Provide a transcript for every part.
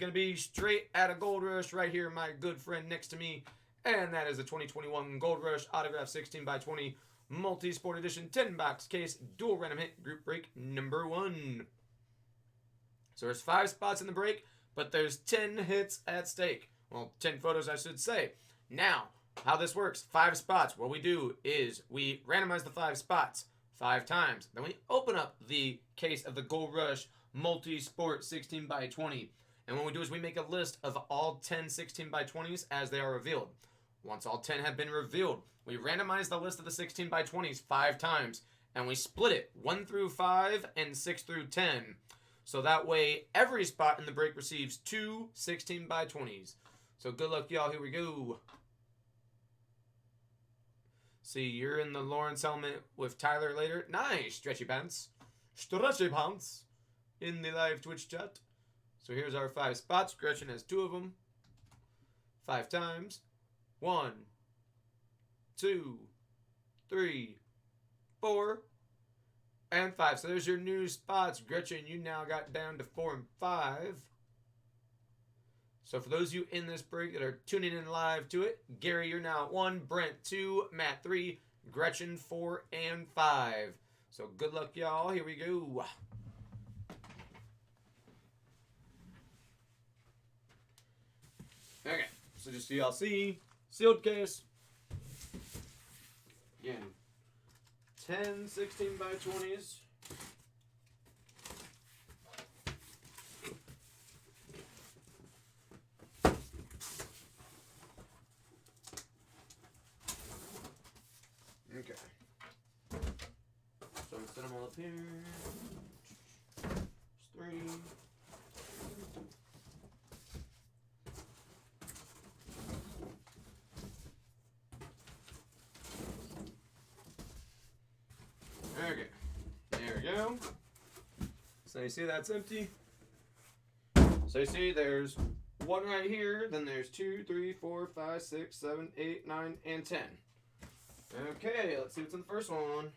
going to be straight out of Gold Rush right here, my good friend next to me. And that is the 2021 Gold Rush Autograph 16x20 Multi-Sport Edition 10-box case dual random hit group break number 1. So there's 5 spots in the break, but there's 10 hits at stake. Well, 10 photos, I should say. Now, how this works, 5 spots. What we do is we randomize the 5 spots 5 times. Then we open up the case of the Gold Rush Multi-Sport 16x20. And what we do is we make a list of all 10 16x20s as they are revealed. Once all 10 have been revealed, we randomize the list of the 16x20s 5 times. And we split it 1 through 5 and 6 through 10. So that way, every spot in the break receives 2 16x20s. So good luck, y'all. Here we go. See, you're in the Lawrence helmet with Tyler later. Nice, stretchy pants. Stretchy pants. In the live Twitch chat. So here's our 5 spots. Gretchen has 2 of them. 5 times. 1, 2, 3, 4, and 5. So there's your new spots. Gretchen, you now got down to 4 and 5. So for those of you in this break that are tuning in live to it, Gary, you're now at 1, Brent 2, Matt 3, Gretchen 4 and 5. So good luck, y'all. Here we go. Okay, so just so y'all see, sealed case. Again, 10 16x20s. Okay. So I'm going to set them all up here. There's 3. Okay. There we go. So you see that's empty. So you see there's 1 right here, then there's 2, 3, 4, 5, 6, 7, 8, 9, and 10. Okay, let's see what's in the first one.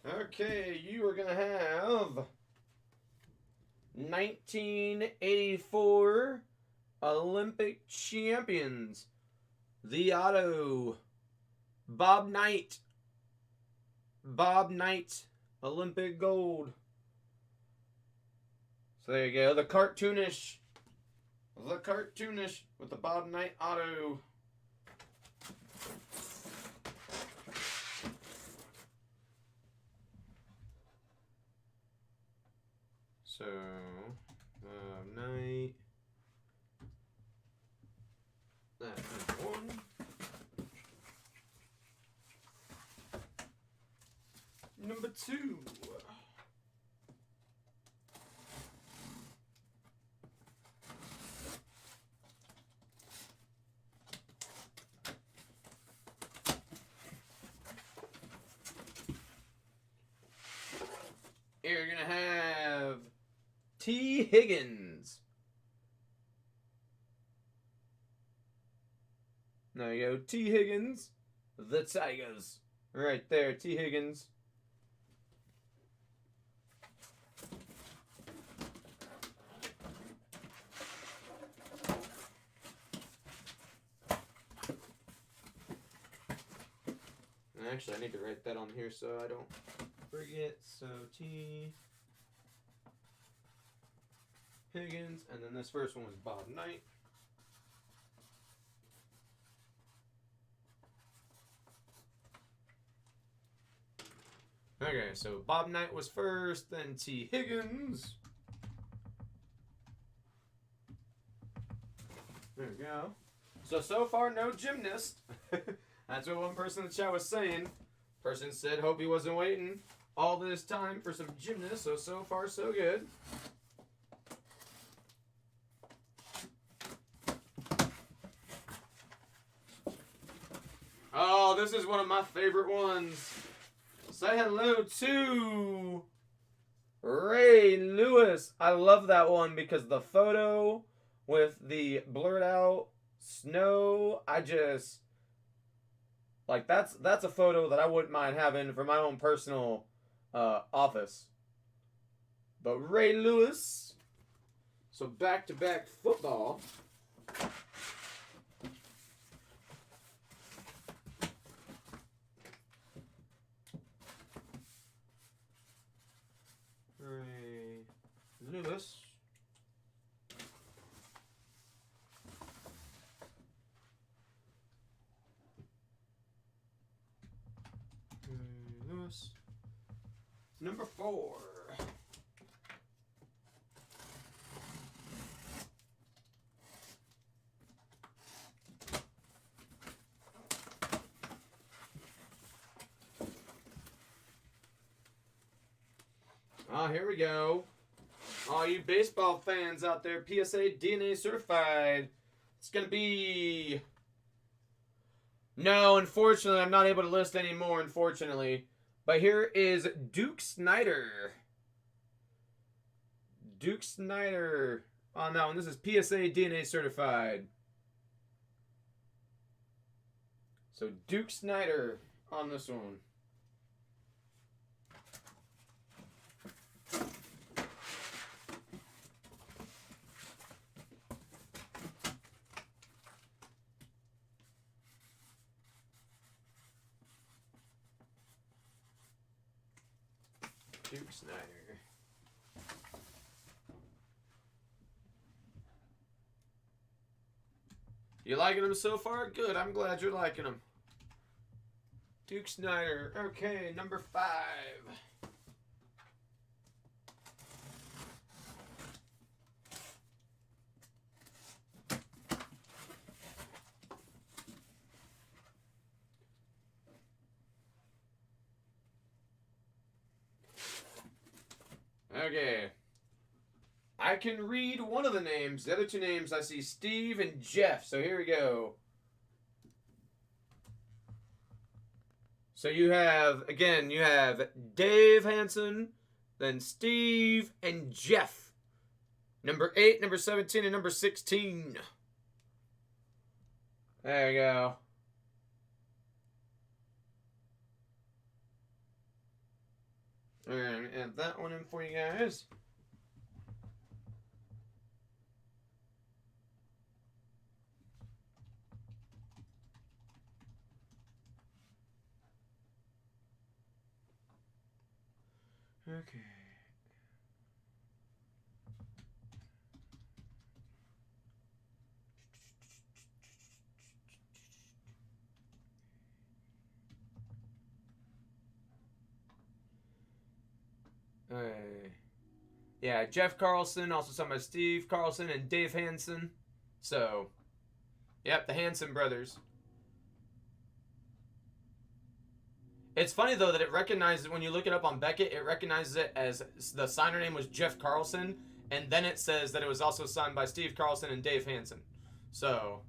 Okay, you are going to have 1984 Olympic champions. The auto. Bob Knight. Bob Knight. Olympic gold. So there you go. The cartoonish. The cartoonish with the Bob Knight auto. So, Knight. That's number 1. Number 2. You're going to have T. Higgins. There you go. T. Higgins. The Tigers. Right there. T. Higgins. Actually, I need to write that on here so I don't forget. So, T. Higgins. And then this first one was Bob Knight. Okay, so Bob Knight was first, then T. Higgins. There we go. So far, no gymnast. That's what one person in the chat was saying. Person said, hope he wasn't waiting all this time for some gymnast. So far, so good. Oh, this is one of my favorite ones. Say hello to Ray Lewis. I love that one because the photo with the blurred out Snow, I just like that's a photo that I wouldn't mind having for my own personal office. But Ray Lewis, so back-to-back football. Ray Lewis. Lewis. Number 4. Ah, here we go. All you baseball fans out there, PSA DNA certified. It's going to be... No, unfortunately, I'm not able to list anymore, unfortunately. But here is Duke Snider. Duke Snider on that one. This is PSA DNA certified. So Duke Snider on this one. Duke Snider. You liking them so far? Good. I'm glad you're liking them. Duke Snider. Okay, number 5. Okay. I can read one of the names. The other 2 names I see Steve and Jeff. So here we go. So you have, again, you have Dave Hansen, then Steve and Jeff. Number 8, number 17, and number 16. There you go. Alright, add that one in for you guys. Okay. Yeah, Jeff Carlson, also signed by Steve Carlson and Dave Hansen. So, yep, the Hansen brothers. It's funny, though, that it recognizes, when you look it up on Beckett, it recognizes it as the signer name was Jeff Carlson, and then it says that it was also signed by Steve Carlson and Dave Hansen. So,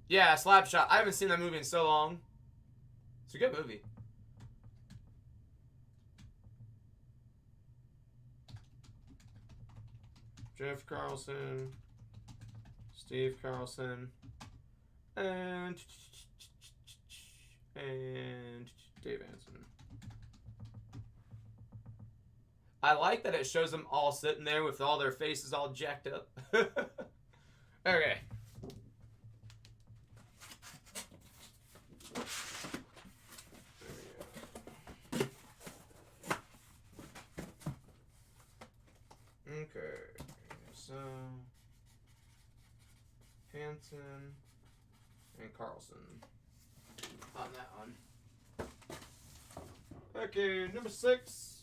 yeah, Slapshot. I haven't seen that movie in so long. It's a good movie. Jeff Carlson, Steve Carlson, and Dave Hansen. I like that it shows them all sitting there with all their faces all jacked up. Okay. Okay. So, Hansen and Carlson on that one. Okay, number 6.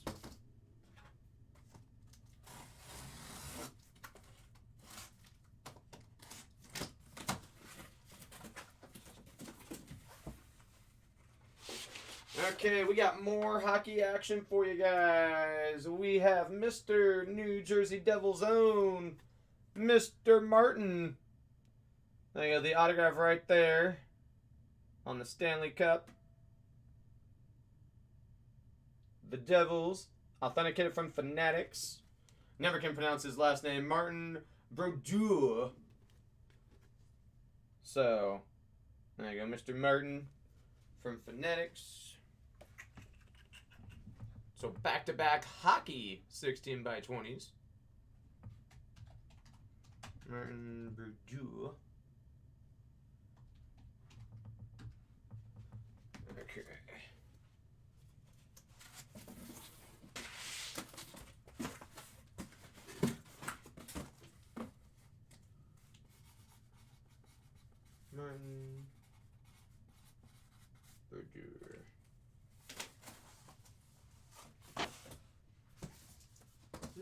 Okay, we got more hockey action for you guys. We have Mr. New Jersey Devils' own, Mr. Martin. There you go, the autograph right there on the Stanley Cup. The Devils, authenticated from Fanatics. Never can pronounce his last name. Martin Brodeur. So, there you go, Mr. Martin from Phonetics. So, back-to-back hockey 16 by 20s. Martin Brodeur. Okay. Martin Brodeur.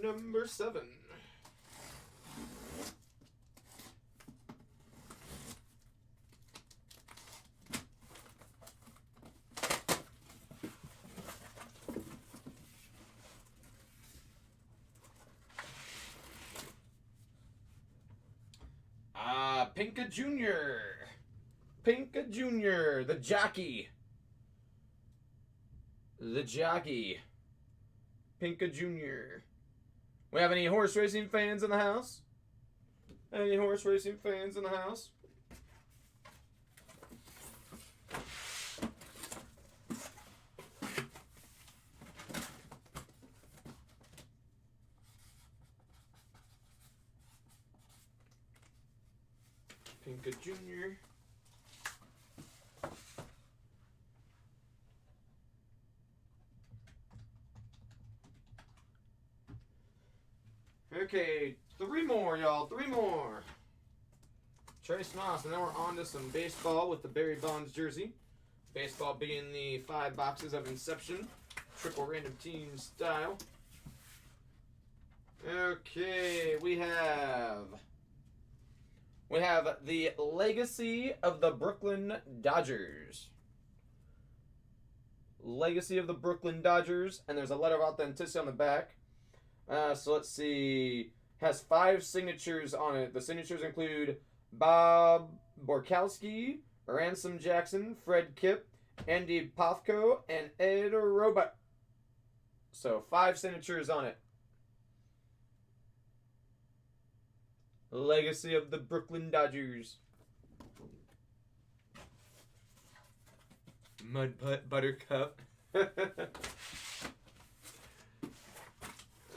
Number 7. Pinka Jr. Pinka Jr. The jockey. The jockey. Pinka Jr. We have any horse racing fans in the house? Any horse racing fans in the house? Pinka Jr. Okay, 3 more, y'all. 3 more. Trace Moss, and then we're on to some baseball with the Barry Bonds jersey. Baseball being the 5 boxes of Inception. Triple random team style. Okay, we have the Legacy of the Brooklyn Dodgers. Legacy of the Brooklyn Dodgers, and there's a letter of authenticity on the back. So let's see. Has 5 signatures on it. The signatures include Bob Borkowski, Ransom Jackson, Fred Kipp, Andy Pofko, and Ed Robot. So 5 signatures on it. Legacy of the Brooklyn Dodgers. Mud Putt Buttercup.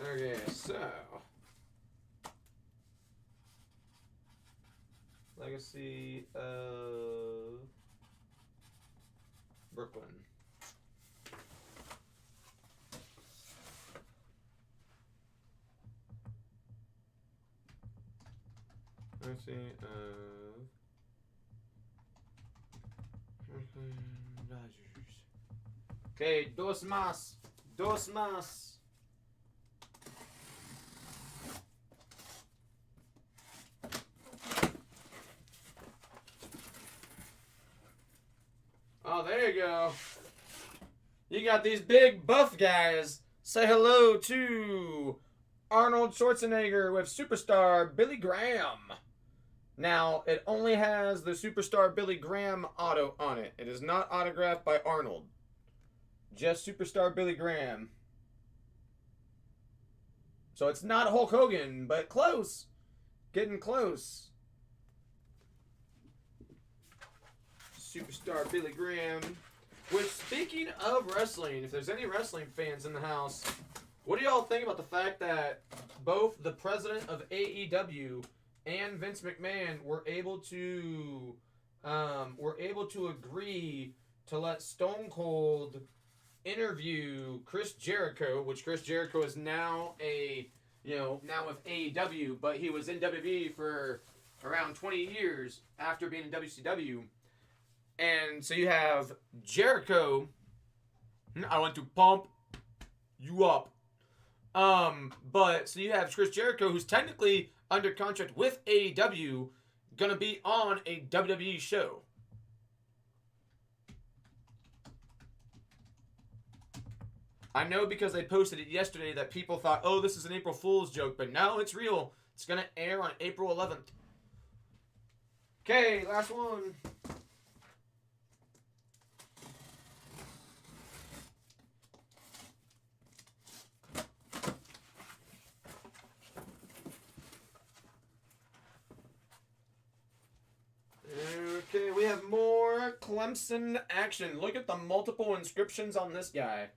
Okay, so Legacy of Brooklyn. Legacy of Brooklyn Dodgers. Okay, dos más. Dos más. Oh, there you go. You got these big buff guys. Say hello to Arnold Schwarzenegger with Superstar Billy Graham. Now, it only has the Superstar Billy Graham auto on it. It is not autographed by Arnold. Just Superstar Billy Graham. So it's not Hulk Hogan, but close. Getting close. Superstar Billy Graham. Which, speaking of wrestling, if there's any wrestling fans in the house, what do y'all think about the fact that both the president of AEW and Vince McMahon were able to agree to let Stone Cold interview Chris Jericho, which Chris Jericho is now now with AEW, but he was in WWE for around 20 years after being in WCW. And so you have Jericho. I want to pump you up. But so you have Chris Jericho, who's technically under contract with AEW, gonna be on a WWE show. I know because they posted it yesterday that people thought, oh, this is an April Fool's joke, but no, it's real. It's gonna air on April 11th. Okay, last one. Clemson action. Look at the multiple inscriptions on this guy.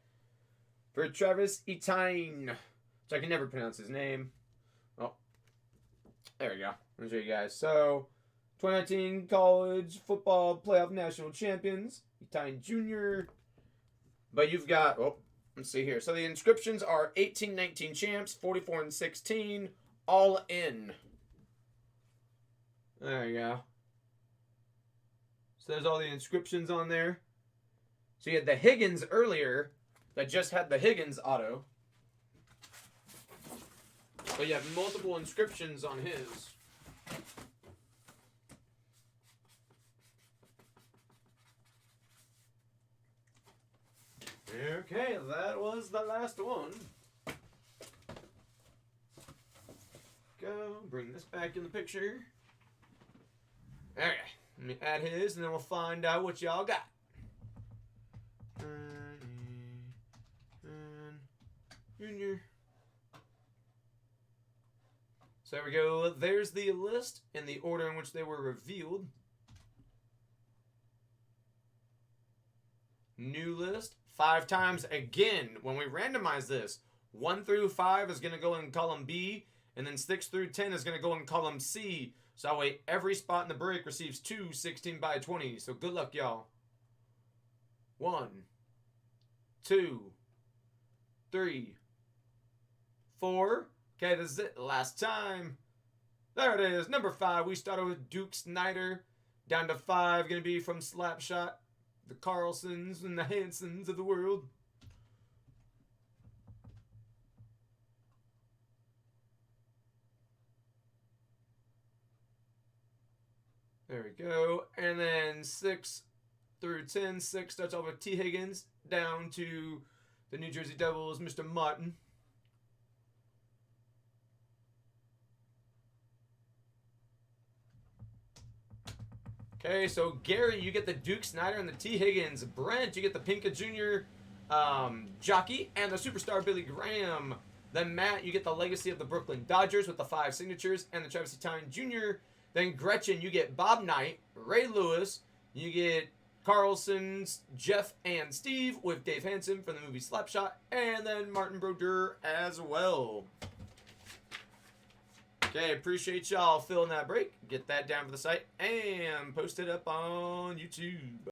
For Travis Etienne, which I can never pronounce his name. Oh, there we go. Let me show you guys. So, 2019 college football playoff national champions, Etienne Jr. But you've got, oh, let's see here. So the inscriptions are 18-19 champs, 44-16, all in. There you go. So there's all the inscriptions on there. So you had the Higgins earlier that just had the Higgins auto. But you have multiple inscriptions on his. Okay, that was the last one. Go, bring this back in the picture. Okay, let me add his, and then we'll find out what y'all got. Junior. So there we go. There's the list in the order in which they were revealed. New list. 5 times again. When we randomize this, 1 through 5 is going to go in column B, and then 6 through 10 is going to go in column C. So that way every spot in the break receives 2 16 by 20. So good luck, y'all. 1, 2, 3, 4. Okay, this is it. Last time. There it is. Number 5. We started with Duke Snyder. Down to 5. Going to be from Slapshot. The Carlsons and the Hansons of the world. There we go. And then 6 through 10. 6 starts off with T. Higgins. Down to the New Jersey Devils, Mr. Martin. Okay, so Gary, you get the Duke Snyder and the T. Higgins. Brent, you get the Pinka Jr. Jockey and the Superstar Billy Graham. Then Matt, you get the Legacy of the Brooklyn Dodgers with the 5 signatures and the Travis Etienne Jr. Then Gretchen, you get Bob Knight, Ray Lewis. You get Carlson's Jeff and Steve with Dave Hansen from the movie Slapshot. And then Martin Brodeur as well. Okay, appreciate y'all filling that break. Get that down for the site and post it up on YouTube.